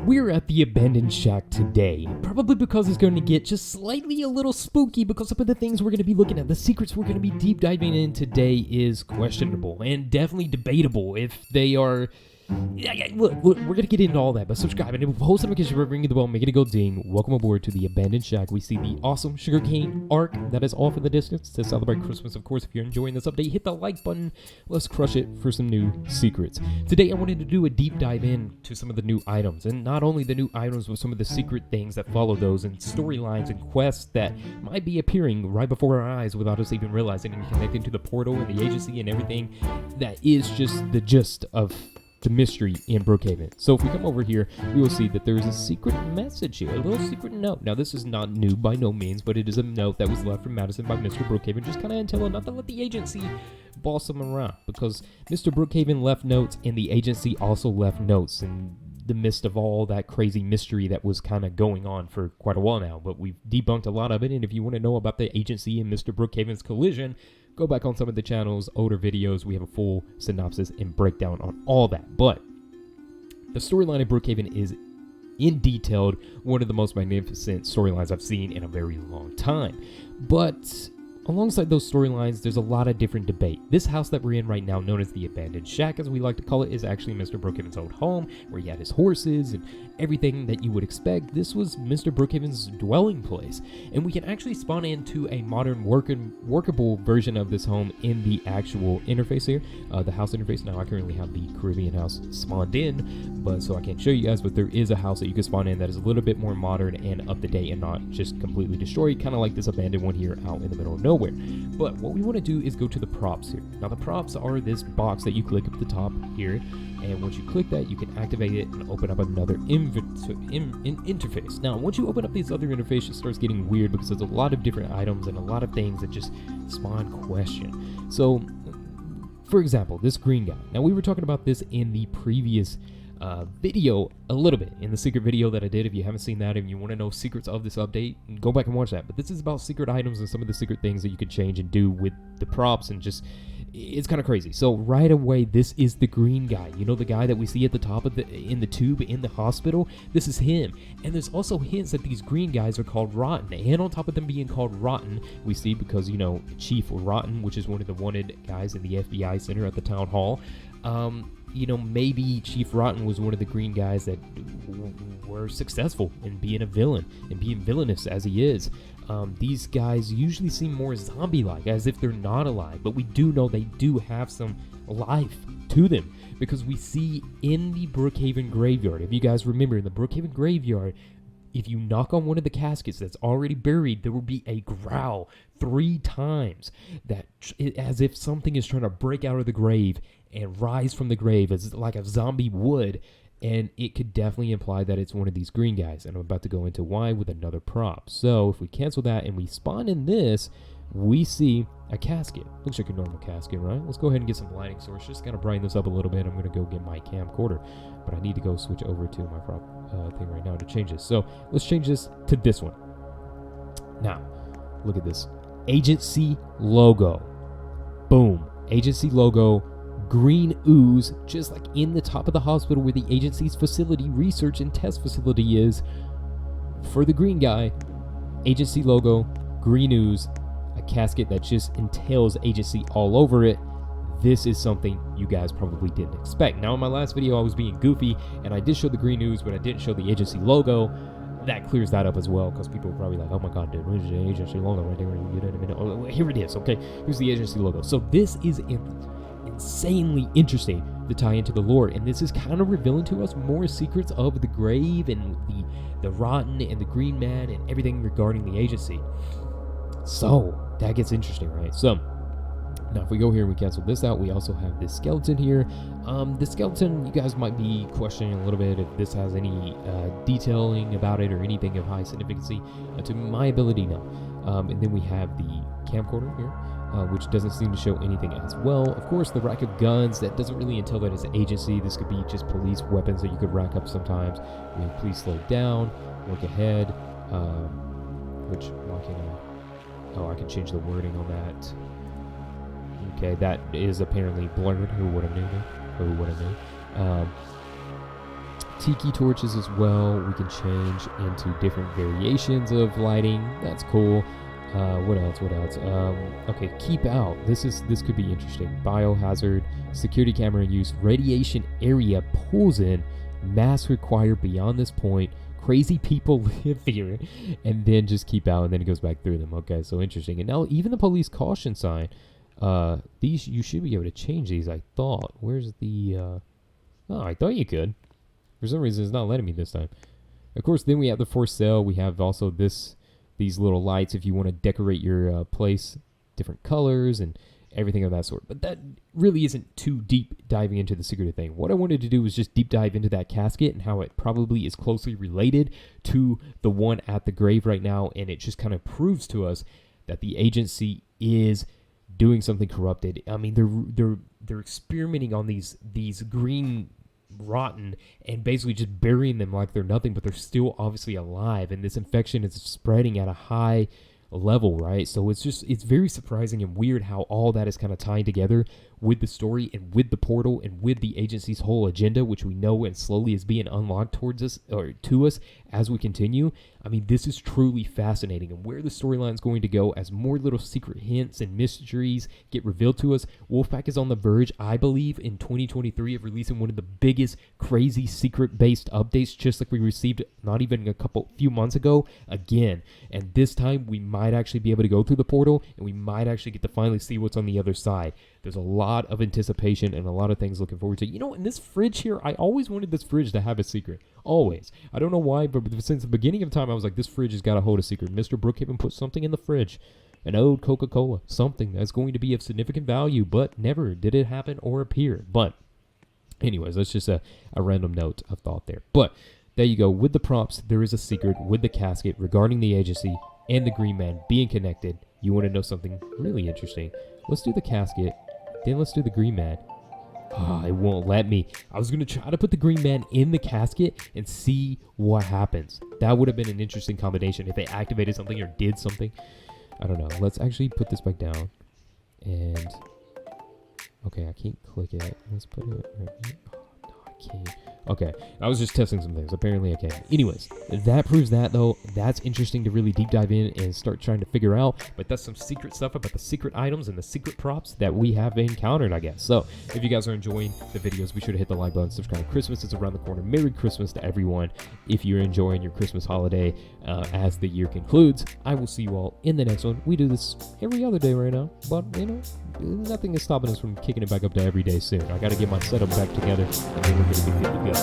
We're at the abandoned shack today, probably because it's going to get just slightly a little spooky because some of the things we're going to be looking at, the secrets we're going to be deep diving in today is questionable and definitely debatable if they are... Look, we're going to get into all that, but subscribe and post notification, ring the bell, make it go ding. Welcome aboard to the abandoned shack. We see the awesome sugarcane arc that is off in the distance to celebrate Christmas. Of course, if you're enjoying this update, hit the like button. Let's crush it for some new secrets. Today, I wanted to do a deep dive in to some of the new items, and not only the new items, but some of the secret things that follow those and storylines and quests that might be appearing right before our eyes without us even realizing and connecting to the portal and the agency and everything that is just the gist of the mystery in Brookhaven. So if we come over here, we will see that there is a secret message here, a little secret note. Now this is not new by no means, but it is a note that was left from Madison by Mr. Brookhaven, just kind of until not to let the agency boss him around, because Mr. Brookhaven left notes and the agency also left notes in the midst of all that crazy mystery that was kind of going on for quite a while now. But we've debunked a lot of it, and if you want to know about the agency and Mr. Brookhaven's collision, go back on some of the channel's older videos. We have a full synopsis and breakdown on all that. But the storyline of Brookhaven is, in detail, one of the most magnificent storylines I've seen in a very long time. But alongside those storylines, there's a lot of different debate. This house that we're in right now, known as the abandoned shack, as we like to call it, is actually Mr. Brookhaven's old home, where he had his horses and everything that you would expect. This was Mr. Brookhaven's dwelling place, and we can actually spawn into a modern workable version of this home in the actual interface here, the house interface. Now I currently have the Caribbean house spawned in, but so I can't show you guys, but there is a house that you can spawn in that is a little bit more modern and up to date and not just completely destroyed, kind of like this abandoned one here out in the middle of nowhere. But what we want to do is go to the props here. Now the props are this box that you click up at the top here, and once you click that, you can activate it and open up another interface. Now once you open up this other interface, it starts getting weird because there's a lot of different items and a lot of things that just spawn question. So for example, this green guy. Now we were talking about this in the previous video a little bit, in the secret video that I did. If you haven't seen that and you want to know secrets of this update, go back and watch that. But this is about secret items and some of the secret things that you can change and do with the props, and just, it's kind of crazy. So right away, this is the green guy. You know, the guy that we see at the top of in the tube in the hospital? This is him. And there's also hints that these green guys are called Rotten. And on top of them being called Rotten, we see, because, you know, Chief Rotten, which is one of the wanted guys in the FBI center at the town hall, you know, maybe Chief Rotten was one of the green guys that were successful in being a villain and being villainous as he is. These guys usually seem more zombie-like, as if they're not alive, but we do know they do have some life to them, because we see in the Brookhaven graveyard, if you guys remember, in the Brookhaven graveyard, if you knock on one of the caskets that's already buried, there will be a growl 3 times, that as if something is trying to break out of the grave and rise from the grave, as like a zombie would, and it could definitely imply that it's one of these green guys, and I'm about to go into why with another prop. So if we cancel that and we spawn in this, we see a casket. Looks like a normal casket, right? Let's go ahead and get some lighting source. Just gotta brighten this up a little bit. I'm gonna go get my camcorder, but I need to go switch over to my prop thing right now to change this. So let's change this to this one. Now, look at this. Agency logo. Boom. Agency logo. Green ooze, just like in the top of the hospital where the agency's facility, research and test facility is. For the green guy, agency logo, green ooze, a casket that just entails agency all over it. This is something you guys probably didn't expect. Now in my last video I was being goofy and I did show the green ooze, but I didn't show the agency logo. That clears that up as well, because people are probably like, oh my god, dude, where's the agency logo right there? You know what I mean? Oh, here it is. Okay, here's the agency logo. So this is insanely interesting to tie into the lore, and this is kind of revealing to us more secrets of the grave and the Rotten and the Green Man and everything regarding the agency. So that gets interesting, right? So now if we go here and we cancel this out, we also have this skeleton here. The skeleton, you guys might be questioning a little bit if this has any detailing about it or anything of high significancy. To my ability, no. And then we have the camcorder here, which doesn't seem to show anything as well. Of course, the rack of guns, that doesn't really entail that it's an agency. This could be just police weapons that you could rack up sometimes. We have please slow down, look ahead, which, why can't I? Oh, I can change the wording on that. Okay, that is apparently blurred. Who would have knew? tiki torches as well. We can change into different variations of lighting. That's cool. What else? Okay, keep out. This could be interesting. Biohazard, security camera in use, radiation area pulls in, mask required beyond this point. Crazy people live here, and then just keep out, and then it goes back through them. Okay, so interesting. And now even the police caution sign. These you should be able to change these. I thought. Where's the? Oh, I thought you could. For some reason, it's not letting me this time. Of course, then we have the for sale. We have also these little lights if you want to decorate your place, different colors and everything of that sort. But that really isn't too deep diving into the secret thing. What I wanted to do was just deep dive into that casket and how it probably is closely related to the one at the grave right now, and it just kind of proves to us that the agency is doing something corrupted. I mean, they're experimenting on these green rotten and basically just burying them like they're nothing, but they're still obviously alive, and this infection is spreading at a high level, right? So it's very surprising and weird how all that is kind of tying together with the story and with the portal and with the agency's whole agenda, which we know and slowly is being unlocked towards us or to us as we continue. I mean, this is truly fascinating, and where the storyline is going to go as more little secret hints and mysteries get revealed to us. Wolfpack is on the verge, I believe, in 2023 of releasing one of the biggest crazy secret-based updates, just like we received not even a few months ago again. And this time we might actually be able to go through the portal, and we might actually get to finally see what's on the other side. There's a lot of anticipation and a lot of things looking forward to. You know, in this fridge here, I always wanted this fridge to have a secret. Always. I don't know why, but since the beginning of time, I was like, this fridge has got to hold a secret. Mr. Brookhaven put something in the fridge. An old Coca-Cola. Something that's going to be of significant value, but never did it happen or appear. But anyways, that's just a random note of thought there. But there you go. With the props, there is a secret with the casket regarding the agency and the Green Man being connected. You want to know something really interesting? Let's do the casket. Then let's do the Green Man. Oh, it won't let me. I was going to try to put the Green Man in the casket and see what happens. That would have been an interesting combination if they activated something or did something. I don't know. Let's actually put this back down. And okay, I can't click it. Let's put it right here. Oh, no, I can't. Okay, I was just testing some things. Apparently I can. Anyways, that proves that, though. That's interesting to really deep dive in and start trying to figure out. But that's some secret stuff about the secret items and the secret props that we have encountered, I guess. So, if you guys are enjoying the videos, be sure to hit the like button, subscribe. Christmas is around the corner. Merry Christmas to everyone. If you're enjoying your Christmas holiday as the year concludes, I will see you all in the next one. We do this every other day right now. But, you know, nothing is stopping us from kicking it back up to every day soon. I got to get my setup back together, and then we're going to be good to go.